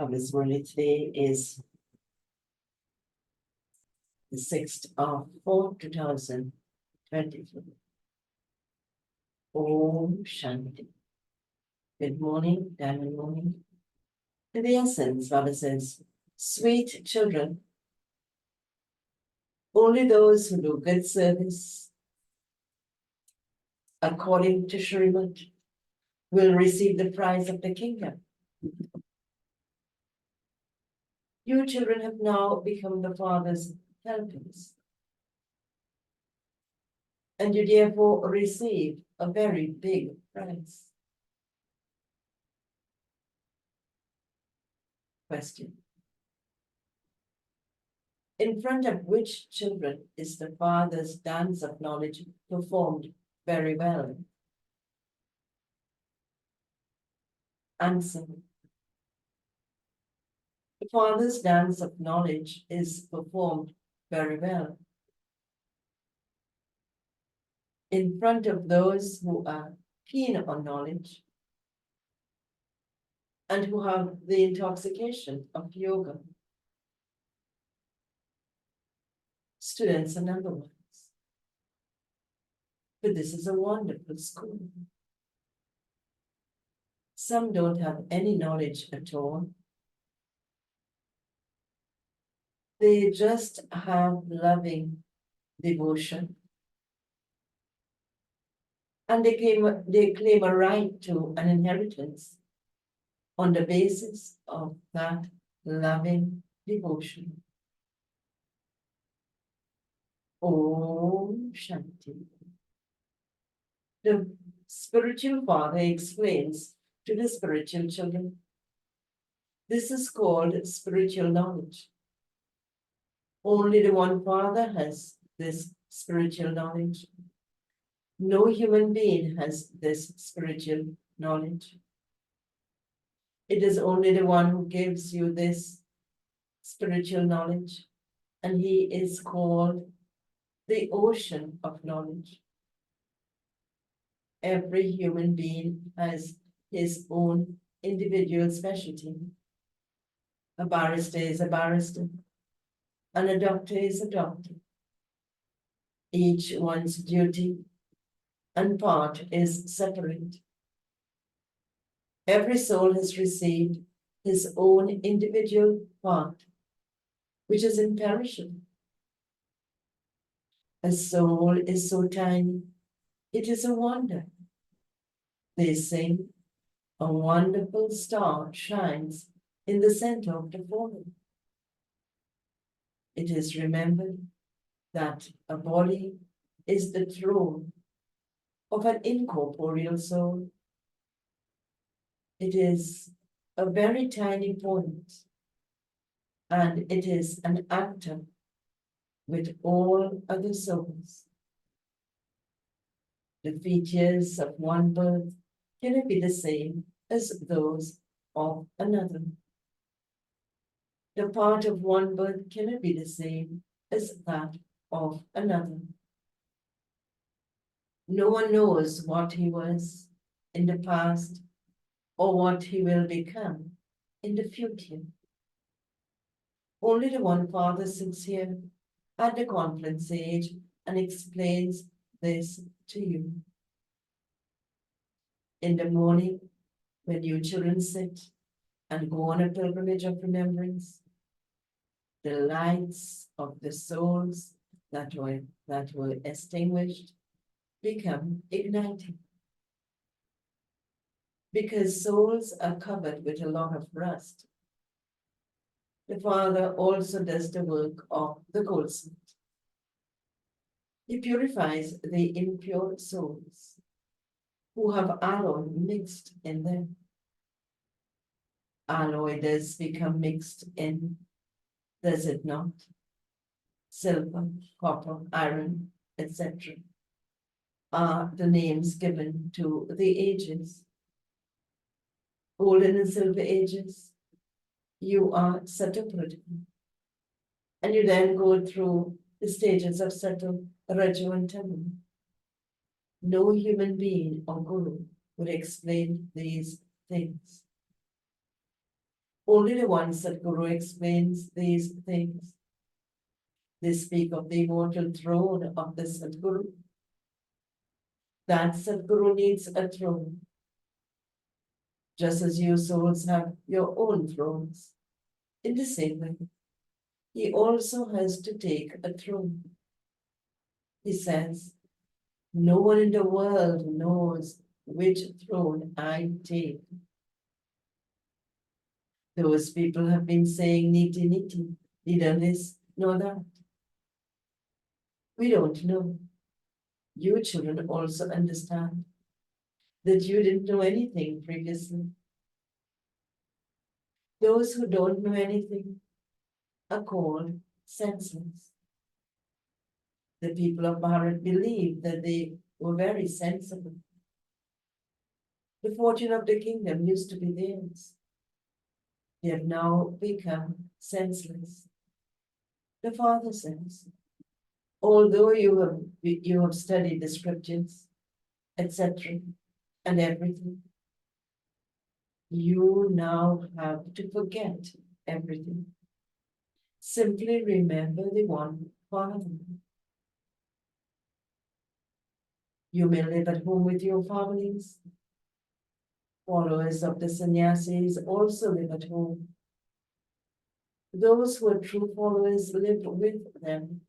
This Murli today is the 6th of 4th, 2024. Om Shanti. Good morning, diamond morning. In the essence, Baba says, sweet children, only those who do good service according to Srimad will receive the prize of the kingdom. You children have now become the Father's helpers, and you therefore receive a very big prize. Question. In front of which children is the Father's dance of knowledge performed very well? Answer. The Father's dance of knowledge is performed very well in front of those who are keen on knowledge and who have the intoxication of yoga. Students are number ones. But this is a wonderful school. Some don't have any knowledge at all. They just have loving devotion. And they claim a right to an inheritance on the basis of that loving devotion. Om Shanti. The spiritual father explains to the spiritual children, this is called spiritual knowledge. Only the one Father has this spiritual knowledge. No human being has this spiritual knowledge. It is only the one who gives you this spiritual knowledge, and he is called the ocean of knowledge. Every human being has his own individual specialty. A barrister is a barrister, and a doctor is a doctor. Each one's duty and part is separate. Every soul has received his own individual part, which is imperishable. A soul is so tiny, it is a wonder. They sing, a wonderful star shines in the center of the fallen. It is remembered that a body is the throne of an incorporeal soul. It is a very tiny point, and it is an actor with all other souls. The features of one birth cannot be the same as those of another. The part of one birth cannot be the same as that of another. No one knows what he was in the past or what he will become in the future. Only the one Father sits here at the conference age and explains this to you. In the morning, when you children sit and go on a pilgrimage of remembrance, the lights of the souls that were extinguished become ignited. Because souls are covered with a lot of rust, the Father also does the work of the goldsmith. He purifies the impure souls who have alloy mixed in them. Alloy does become mixed in, does it not? Silver, copper, iron, etc. are the names given to the ages. Golden and silver ages, you are Sataprajna. And you then go through the stages of Sato, Raju, and Tamu. No human being or guru would explain these things. Only the one Sadguru explains these things. They speak of the immortal throne of the Sadguru. That Sadguru needs a throne, just as you souls have your own thrones. In the same way, he also has to take a throne. He says, no one in the world knows which throne I take. Those people have been saying niti niti, neither this nor that. We don't know. You children also understand that you didn't know anything previously. Those who don't know anything are called senseless. The people of Bharat believed that they were very sensible. The fortune of the kingdom used to be theirs. They have now become senseless. The Father says, although you have studied the scriptures, etc., and everything, you now have to forget everything. Simply remember the one Father. You may live at home with your families. Followers of the sannyasis also live at home. Those who are true followers live with them.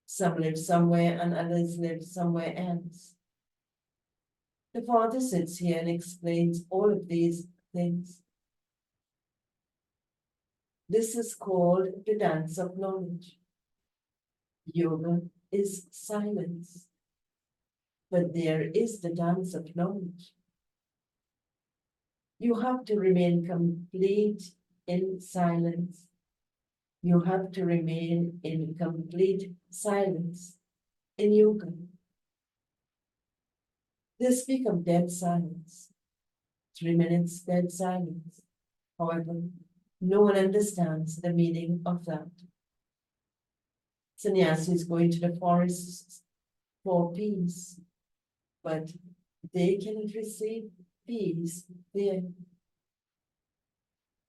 Some live somewhere and others live somewhere else. The Father sits here and explains all of these things. This is called the dance of knowledge. Yoga is silence, but there is the dance of knowledge. You have to remain complete in silence. You have to remain in complete silence in yoga. They speak of dead silence, 3 minutes dead silence. However, no one understands the meaning of that. Sannyasis go into the forests for peace, but they cannot receive peace there.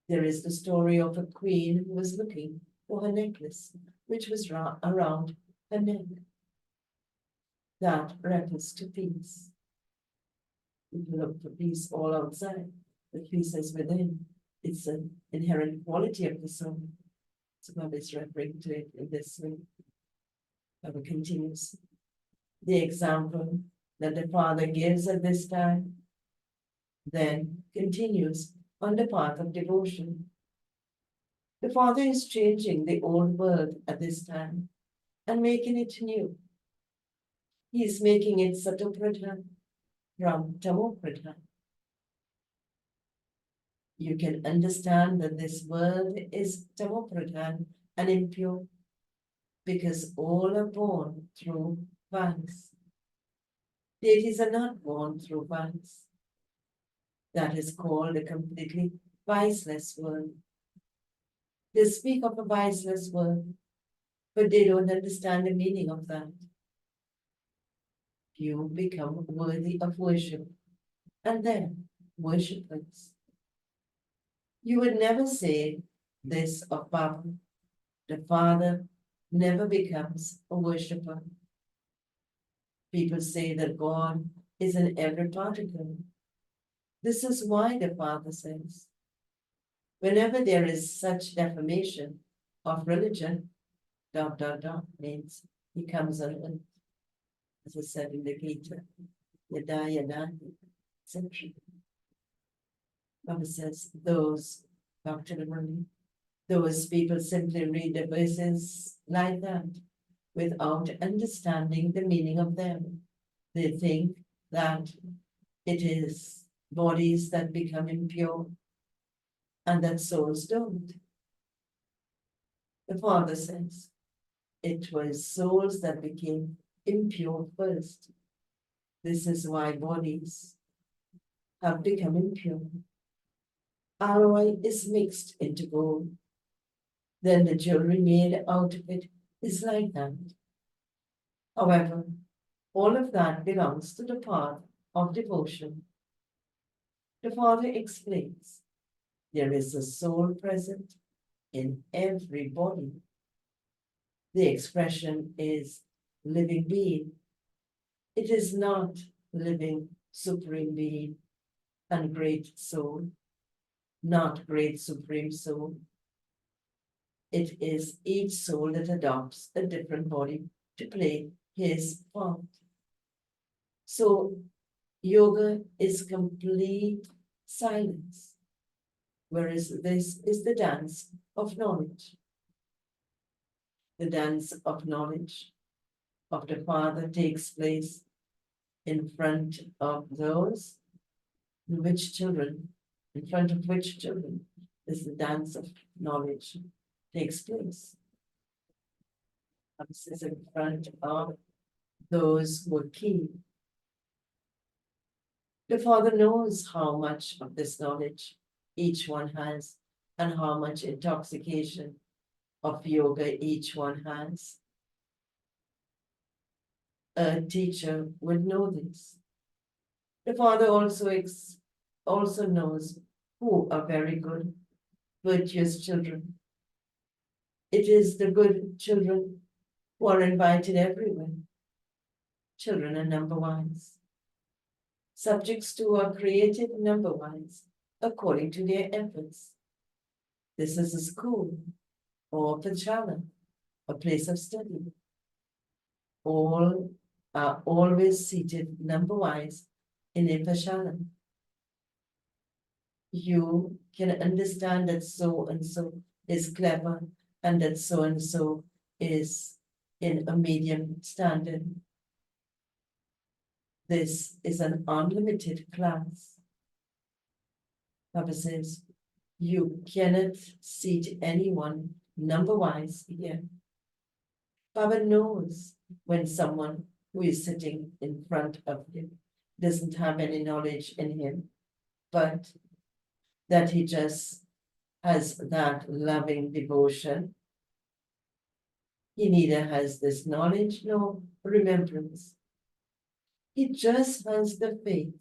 There is the story of a queen who was looking for her necklace, which was around her neck. That refers to peace. If you look for peace all outside, the peace is within. It's an inherent quality of the soul. So God is referring to it in this way. Baba continues. The example that the Father gives at this time then continues on the path of devotion. The Father is changing the old world at this time and making it new. He is making it Satopradhan from Tamopradhan. You can understand that this world is Tamopradhan and impure because all are born through vice. Deities are not born through vice. That is called a completely viceless world. They speak of a viceless world, but they don't understand the meaning of that. You become worthy of worship, and then worshippers. You would never say this of Baba. The Father never becomes a worshipper. People say that God is in every particle. This is why the Father says, whenever there is such defamation of religion, ... means he comes on earth. As I said in the Gita, yada yada, etc. Baba says, those, Dr. Murli, those people simply read the verses like that without understanding the meaning of them. They think that it is bodies that become impure and that souls don't. The Father says it was souls that became impure first. This is why bodies have become impure. Alloy is mixed into gold. Then the jewelry made out of it is like that. However, all of that belongs to the path of devotion. The Father explains There is a soul present in every body. The expression is living being. It is not living supreme being and great soul, not great supreme soul. It is each soul that adopts a different body to play his part. So yoga is complete silence, whereas this is the dance of knowledge. The dance of knowledge of the Father takes place in front of those in front of which children is the dance of knowledge takes place. This is in front of those who are keen. The Father knows how much of this knowledge each one has and how much intoxication of yoga each one has. A teacher would know this. The Father also knows who are very good, virtuous children. It is the good children who are invited everywhere. Children are number-wise. Subjects too are created number-wise according to their efforts. This is a school or pathshala, a place of study. All are always seated number-wise in a pathshala. You can understand that so and so is clever and that so and so is in a medium standard. This is an unlimited class. Baba says, you cannot seat anyone number-wise here. Baba knows when someone who is sitting in front of him doesn't have any knowledge in him, but that he just has that loving devotion. He neither has this knowledge nor remembrance. He just has the faith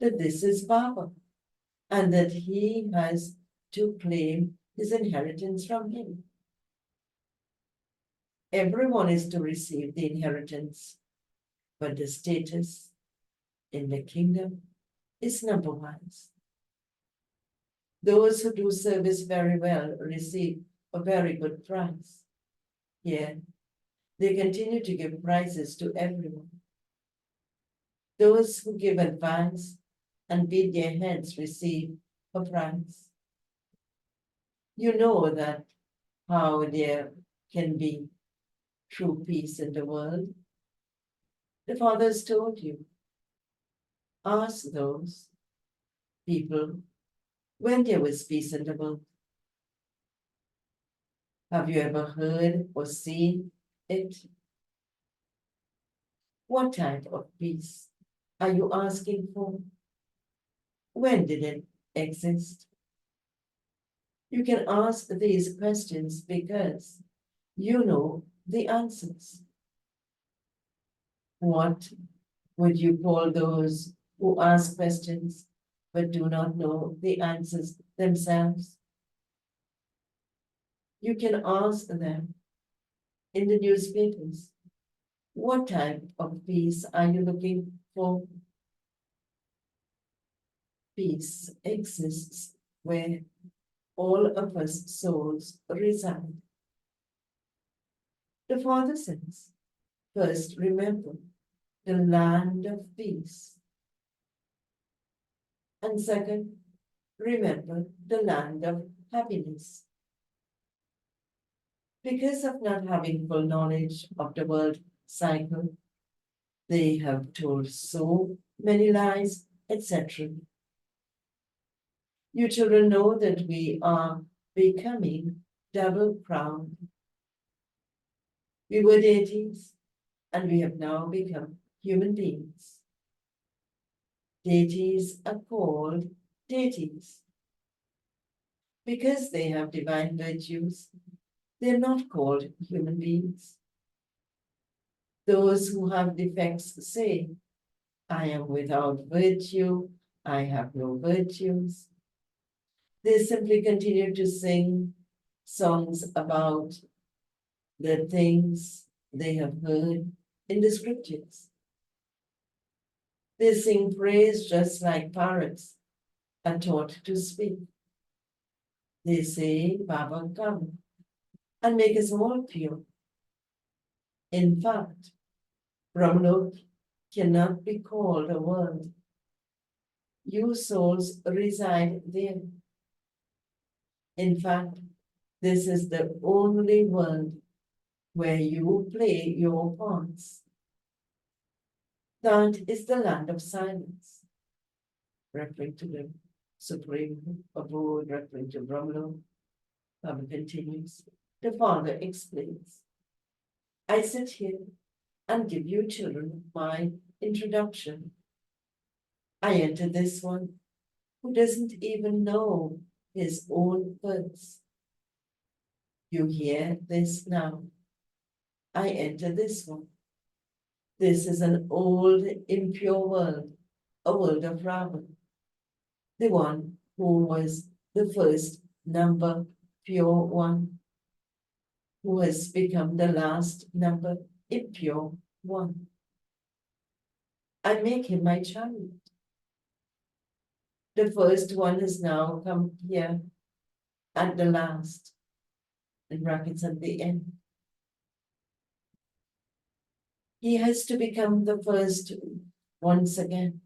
that this is Baba and that he has to claim his inheritance from him. Everyone is to receive the inheritance, but the status in the kingdom is number-wise. Those who do service very well receive a very good prize. Here, they continue to give prizes to everyone. Those who give advice and beat their heads receive a prize. You know that how there can be true peace in the world. The Father has told you. Ask those people when there was peace in the world. Have you ever heard or seen it? What type of peace are you asking for? When did it exist? You can ask these questions because you know the answers. What would you call those who ask questions but do not know the answers themselves? You can ask them in the newspapers. What type of peace are you looking for? Peace exists where all of us souls reside. The Father says, first remember the land of peace. And second, remember the land of happiness. Because of not having full knowledge of the world cycle, they have told so many lies, etc. You children know that we are becoming double crowned. We were deities, and we have now become human beings. Deities are called deities. Because they have divine virtues, they're not called human beings. Those who have defects say, I am without virtue, I have no virtues. They simply continue to sing songs about the things they have heard in the scriptures. They sing praise just like parrots are taught to speak. They say, Baba, come and make us all pure. In fact, Brahmaloka cannot be called a world. You souls reside there. In fact, this is the only world where you play your parts. That is the land of silence, referring to the Supreme Abode, referring to Brahmaloka. Baba continues. The father explains, I sit here and give you children my introduction. I enter this one who doesn't even know his own words. You hear this now. I enter this one. This is an old, impure world, a world of Ravan, the one who was the first number pure one, who has become the last number impure one. I make him my child. The first one has now come here at the last, in brackets at the end. He has to become the first once again.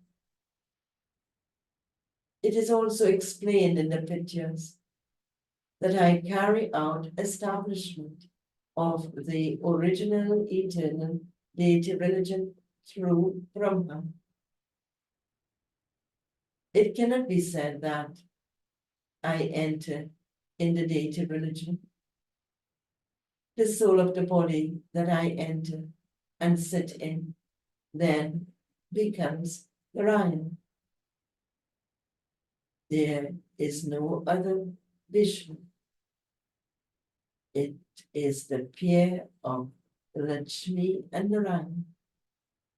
It is also explained in the pictures that I carry out establishment of the original eternal deity religion through Brahma. It cannot be said that I enter in the deity religion. The soul of the body that I enter and sit in then becomes Narayan. There is no other Vishnu. It is the pair of Lakshmi and Narayan,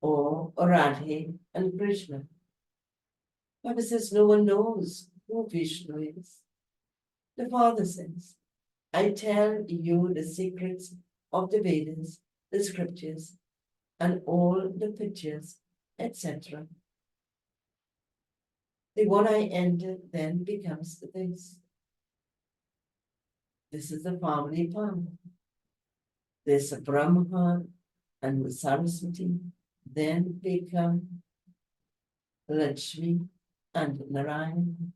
or Radhe and Krishna. Baba says no one knows who Vishnu is. The father says, I tell you the secrets of the Vedas, the scriptures, and all the pictures, etc. The one I enter then becomes this. This is the family path. This Brahma and Saraswati then become Lakshmi and Narayan.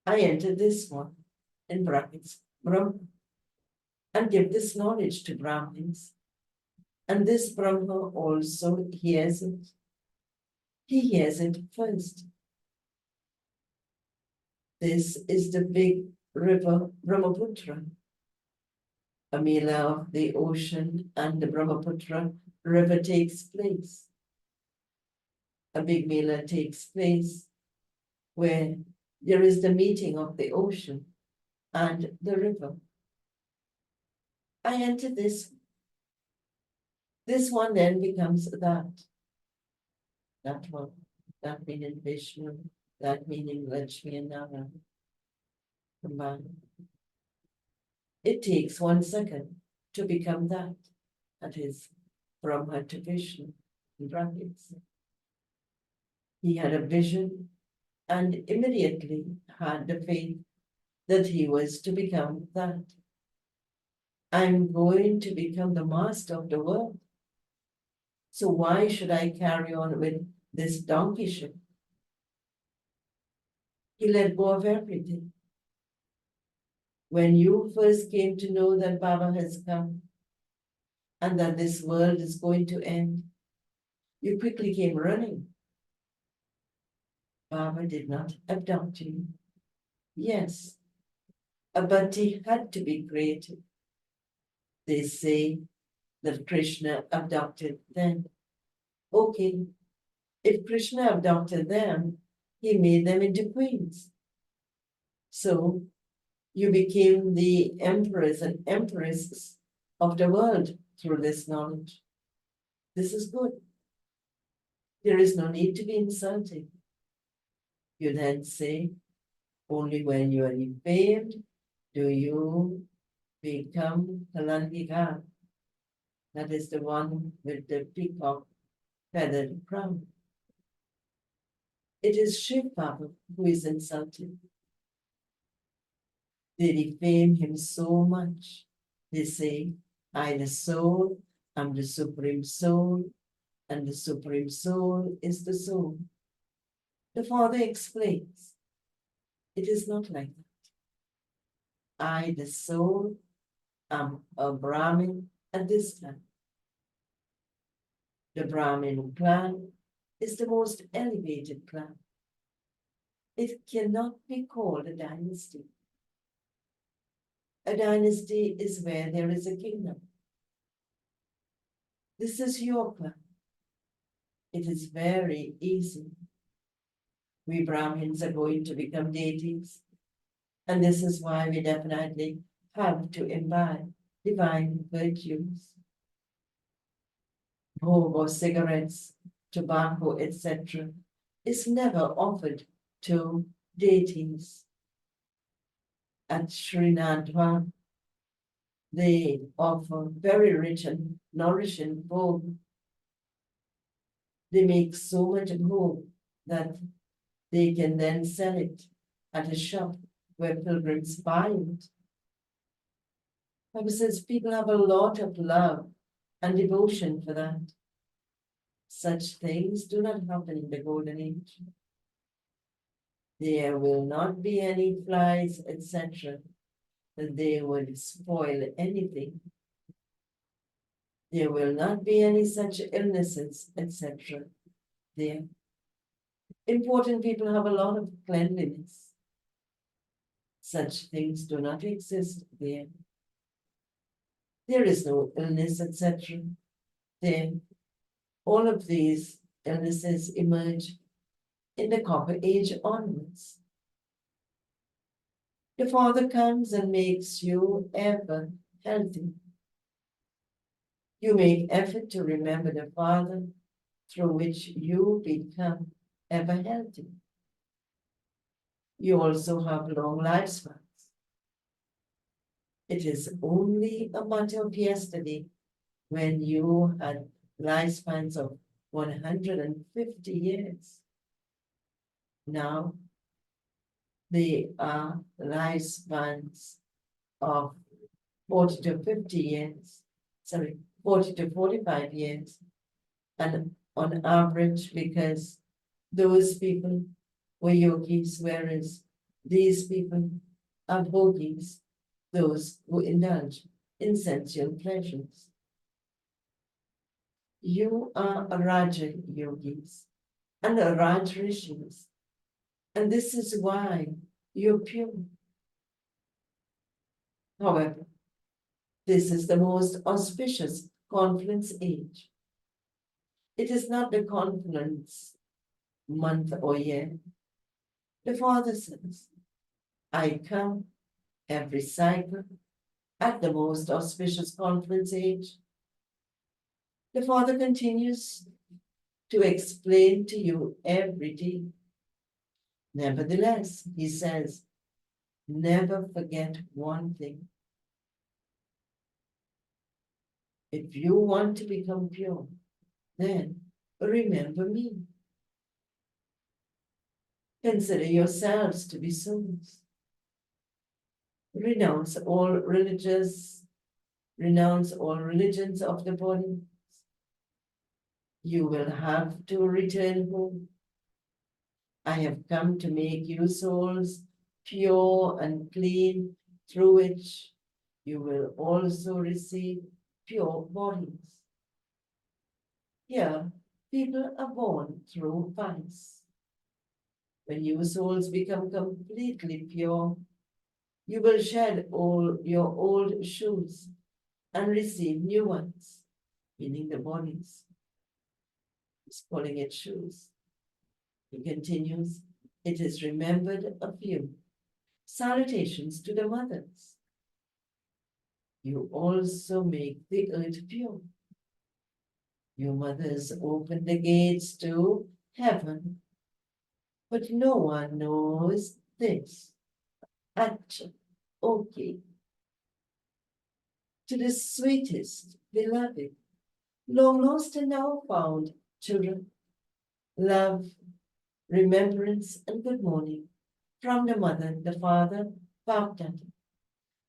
I enter this one, in brackets, Brahma, and give this knowledge to Brahmins. And this Brahma also hears it. He hears it first. This is the big river Brahmaputra, a mela of the ocean, and the Brahmaputra river takes place. A big mela takes place where there is the meeting of the ocean and the river. I enter this. This one then becomes that one, that meaning Vishnu, that meaning Lakshmi and Narayan combined. It takes 1 second to become that. That is Brahma to Vishnu in brackets. He had a vision and immediately had the faith that he was to become that. I'm going to become the master of the world. So why should I carry on with this donkeyship? He let go of everything. When you first came to know that Baba has come and that this world is going to end, you quickly came running. Baba did not abduct you. Yes, a bhakti had to be created. They say that Krishna abducted them. Okay, if Krishna abducted them, he made them into queens. So you became the emperors and empresses of the world through this knowledge. This is good. There is no need to be insulted. You then say, Only when you are defamed do you become Kalandika. That is the one with the peacock feathered crown. It is Shiv Baba who is insulted. They defame him so much. They say, I, the soul, am the supreme soul, and the supreme soul is the soul. The Father explains, it is not like that. I, the soul, am a Brahmin at this time. The Brahmin clan is the most elevated clan. It cannot be called a dynasty. A dynasty is where there is a kingdom. This is your clan. It is very easy. We Brahmins are going to become deities, and this is why we definitely have to imbibe divine virtues. Bhog or cigarettes, tobacco, etc., is never offered to deities. At Trinidad, they offer very rich and nourishing bhog. They make so much bhog that they can then sell it at a shop where pilgrims buy it. Bible says people have a lot of love and devotion for that. Such things do not happen in the golden age. There will not be any flies, etc., that they would spoil anything. There will not be any such illnesses, etc. There. Important people have a lot of cleanliness. Such things do not exist there. There is no illness, etc. There. All of these illnesses emerge in the Copper Age onwards. The Father comes and makes you ever healthy. You make effort to remember the Father, through which you become ever healthy. You also have long lifespans. It is only a matter of yesterday when you had lifespans of 150 years. Now they are lifespans of 40 to 50 years, 40 to 45 years. And on average, because those people were yogis, whereas these people are bhogis, those who indulge in sensual pleasures. You are a Raja yogis and a Raj rishis, and this is why you're pure. However, this is the most auspicious confluence age. It is not the confluence month or year. The Father says, I come every cycle at the most auspicious confluence age. The Father continues to explain to you every day. Nevertheless, he says, never forget one thing. If you want to become pure, then remember me. Consider yourselves to be souls. Renounce all religions of the body. You will have to return home. I have come to make you souls pure and clean, through which you will also receive pure bodies. Here, people are born through vice. When you souls become completely pure, you will shed all your old shoes and receive new ones, meaning the bodies. He's calling it shoes. He continues, it is remembered of you. Salutations to the mothers. You also make the earth pure. Your mothers open the gates to heaven, but no one knows this. Acha, okay. To the sweetest, beloved, long lost and now found, children, love, remembrance, and good morning from the mother, the father, Baptata.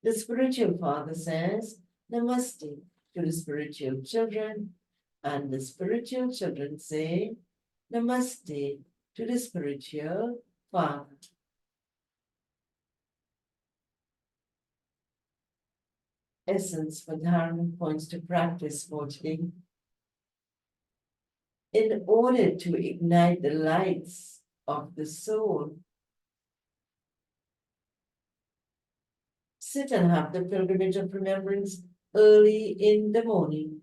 The spiritual father says, Namaste to the spiritual children, and the spiritual children say, Namaste to the spiritual father. Essence for Dharma points to practice for today. In order to ignite the lights of the soul, sit and have the pilgrimage of remembrance early in the morning.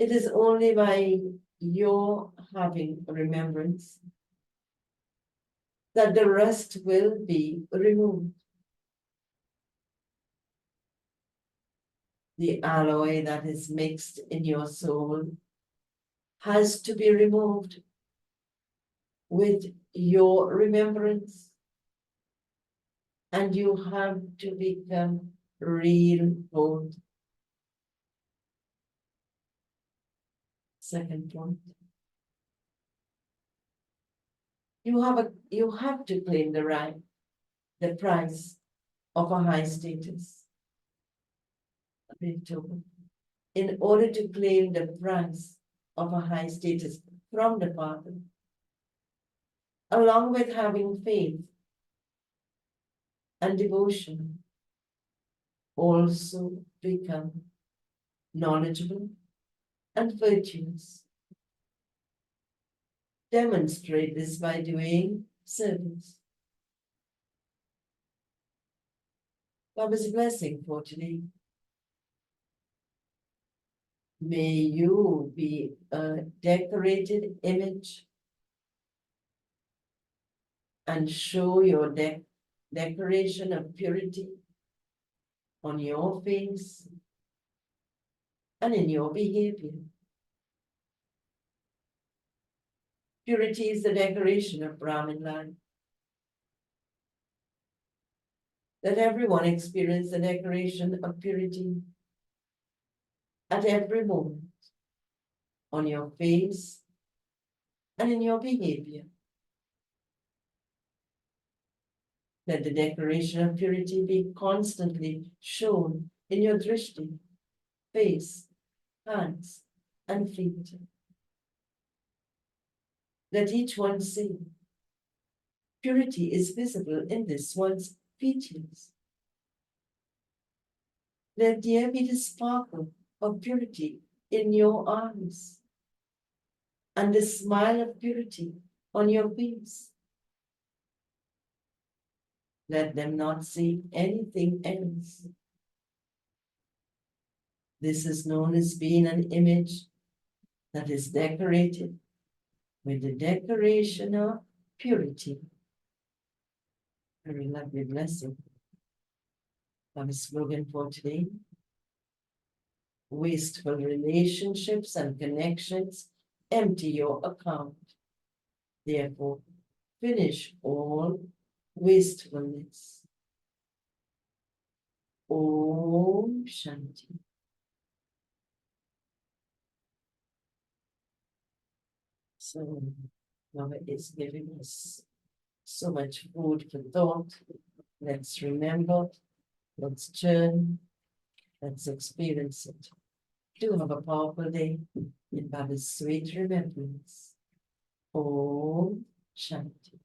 It is only by your having remembrance that the rest will be removed. The alloy that is mixed in your soul has to be removed with your remembrance, and you have to become real gold. Second point. You have to claim the price of a high status. In order to claim the price of a high status from the Father, along with having faith and devotion, also become knowledgeable and virtuous. Demonstrate this by doing service. Baba's blessing for today. May you be a decorated image and show your decoration of purity on your face and in your behavior. Purity is the decoration of Brahmin life. Let everyone experience the decoration of purity at every moment, on your face and in your behavior. Let the decoration of purity be constantly shown in your drishti, face, hands, and feet. Let each one say, purity is visible in this one's features. Let there be the sparkle of purity in your eyes and the smile of purity on your face. Let them not see anything else. This is known as being an image that is decorated with the decoration of purity. Very lovely blessing. Our slogan for today: wasteful relationships and connections empty your account. Therefore, finish all wastefulness. Om Shanti. So, Mama is giving us so much food for thought. Let's remember, let's churn, let's experience it. Do have a powerful day in Baba's sweet remembrance. Om Shanti.